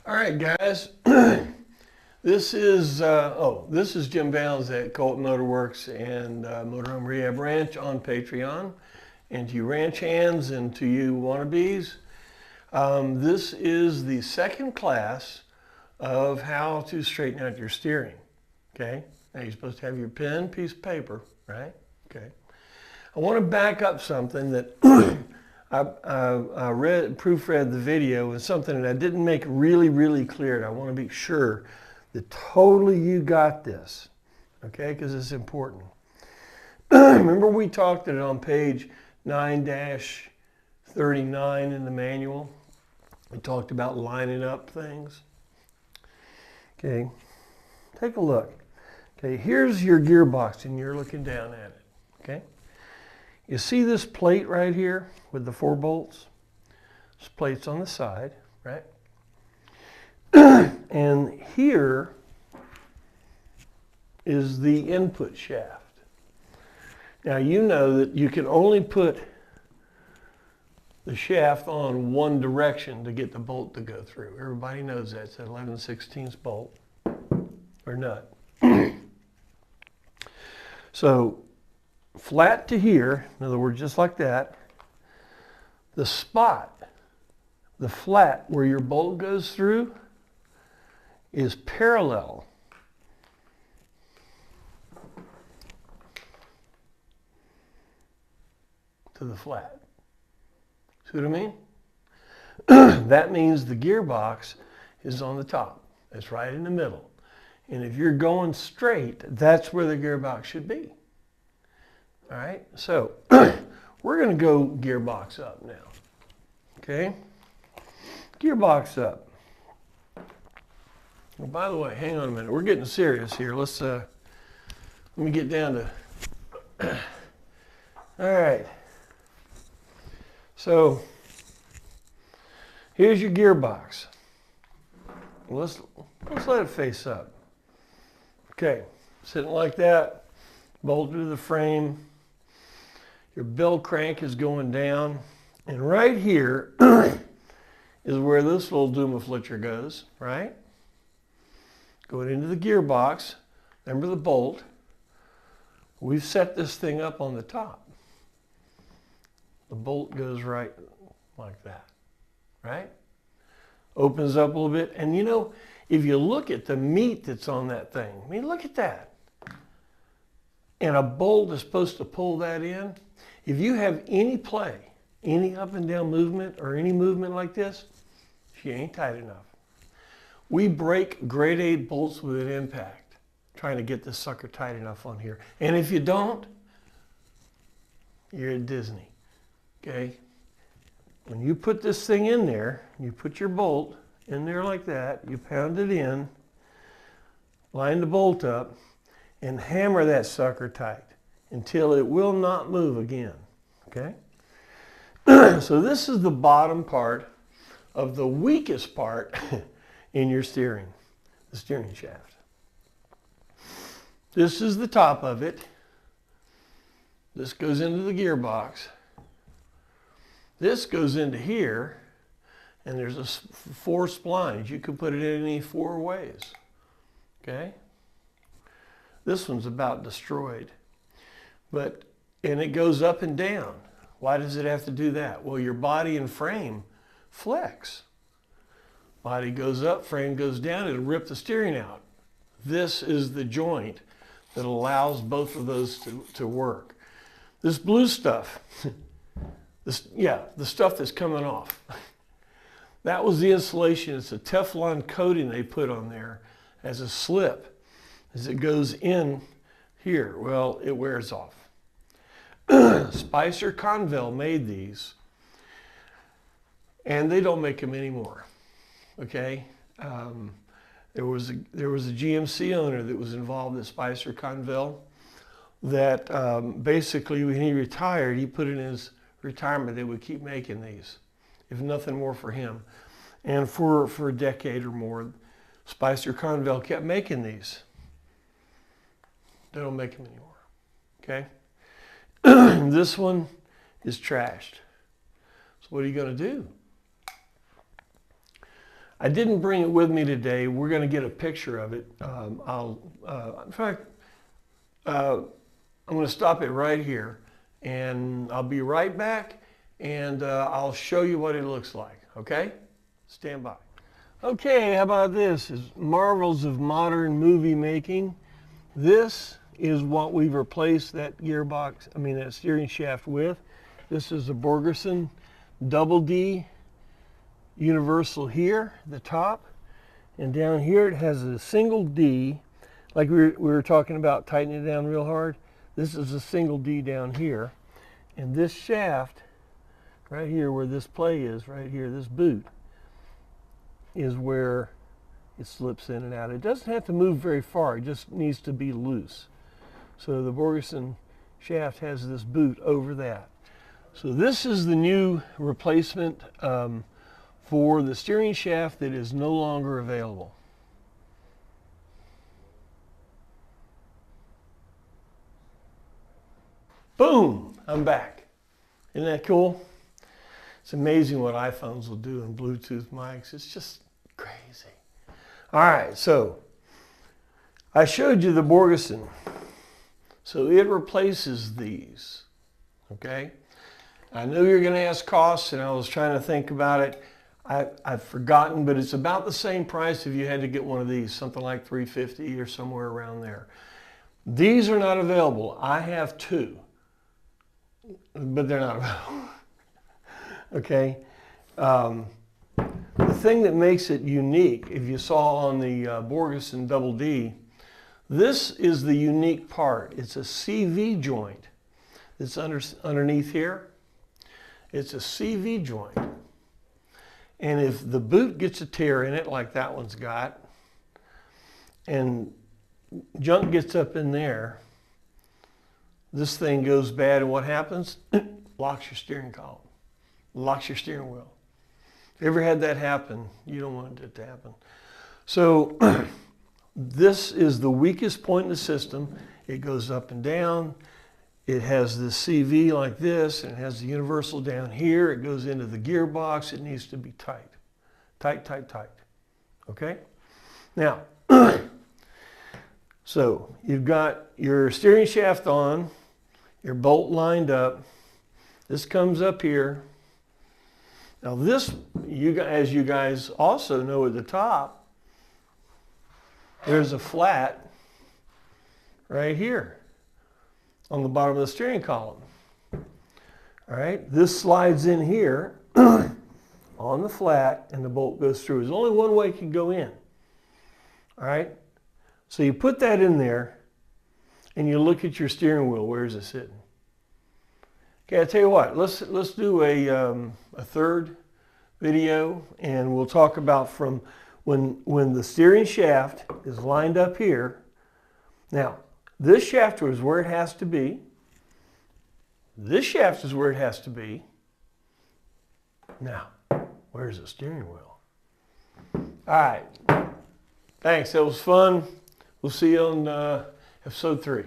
All right, guys. This is Jim Bounds at Colton Motor Works and Motorhome Rehab Ranch on Patreon. And to you ranch hands and to you wannabes, this is the second class of how to straighten out your steering. Okay? Now you're supposed to have your pen, piece of paper, right? Okay. I want to back up something that I proofread the video, and something that I didn't make really clear, and I want to be sure that totally you got this, okay, because it's important. Remember we talked it on page 9-39 in the manual? We talked about lining up things. Okay, take a look. Okay, here's your gearbox, and you're looking down at it, okay? You see this plate right here with the 4 bolts? This plate's on the side, right? And here is the input shaft. Now you know that you can only put the shaft on one direction to get the bolt to go through. Everybody knows that. It's an 11/16 bolt or nut. So flat to here, in other words, just like that, the spot, the flat where your bolt goes through is parallel to the flat. See what I mean? That means the gearbox is on the top. It's right in the middle. And if you're going straight, that's where the gearbox should be. All right, so we're going to go gearbox up now. Okay, gearbox up. Well, by the way, hang on a minute. We're getting serious here. Let's let me get down to. All right. So here's your gearbox. Let's let it face up. Okay, sitting like that, bolted to the frame. Your bell crank is going down, and right here is where this little Doom-afflictor goes, right? Going into the gearbox. Remember the bolt. We've set this thing up on the top. The bolt goes right like that, right? Opens up a little bit, and you know, if you look at the meat that's on that thing, I mean, look at that. And a bolt is supposed to pull that in. If you have any play, any up and down movement or any movement like this, she ain't tight enough. We break grade 8 bolts with an impact, trying to get this sucker tight enough on here. And if you don't, you're at Disney, okay? When you put this thing in there, you put your bolt in there like that, you pound it in, line the bolt up, and hammer that sucker tight until it will not move again, okay? So this is the bottom part of the weakest part in your steering, the steering shaft. This is the top of it. This goes into the gearbox. This goes into here, and there's 4 splines. You can put it in any 4 ways, okay? This one's about destroyed, and it goes up and down. Why does it have to do that? Well, your body and frame flex. Body goes up, frame goes down, it'll rip the steering out. This is the joint that allows both of those to work. This blue stuff, the stuff that's coming off, that was the insulation. It's a Teflon coating they put on there as a slip. As it goes in here, well, it wears off. Spicer Convel made these, and they don't make them anymore. Okay, there was a GMC owner that was involved at Spicer Convel that basically when he retired, he put in his retirement they would keep making these, if nothing more for him. And for a decade or more, Spicer Convel kept making these. They don't make them anymore, okay? This one is trashed. So what are you going to do? I didn't bring it with me today. We're going to get a picture of it. In fact, I'm going to stop it right here, and I'll be right back, and I'll show you what it looks like. Okay? Stand by. Okay, how about this? Is marvels of modern movie making. This is what we've replaced that that steering shaft with. This is a Borgerson Double D universal here, the top, and down here it has a single D, like we were talking about tightening it down real hard. This is a single D down here, and this shaft right here where this play is, right here, this boot, is where it slips in and out. It doesn't have to move very far, it just needs to be loose. So the Borgerson shaft has this boot over that. So this is the new replacement for the steering shaft that is no longer available. Boom, I'm back. Isn't that cool? It's amazing what iPhones will do in Bluetooth mics. It's just crazy. All right, so I showed you the Borgerson. So it replaces these, okay? I knew you were going to ask costs, and I was trying to think about it. I've forgotten, but it's about the same price if you had to get one of these, something like $350 or somewhere around there. These are not available. I have two, but they're not available. Okay? The thing that makes it unique, if you saw on the Borgerson Double D, this is the unique part. It's a CV joint. It's underneath here. It's a CV joint. And if the boot gets a tear in it, like that one's got, and junk gets up in there, this thing goes bad, and what happens? Locks your steering column, locks your steering wheel. If you ever had that happen, you don't want it to happen. So this is the weakest point in the system. It goes up and down. It has the CV like this, and it has the universal down here. It goes into the gearbox. It needs to be tight. Tight, tight, tight. Okay? Now, so you've got your steering shaft on, your bolt lined up. This comes up here. Now this, as you guys also know at the top, there's a flat right here on the bottom of the steering column. All right, this slides in here on the flat, and the bolt goes through. There's only one way it can go in. All right, so you put that in there, and you look at your steering wheel. Where is it sitting? Okay, I tell you what. Let's do a third video, and we'll talk about from when the steering shaft is lined up here. Now, this shaft is where it has to be. This shaft is where it has to be. Now, where's the steering wheel? All right. Thanks. That was fun. We'll see you on episode 3.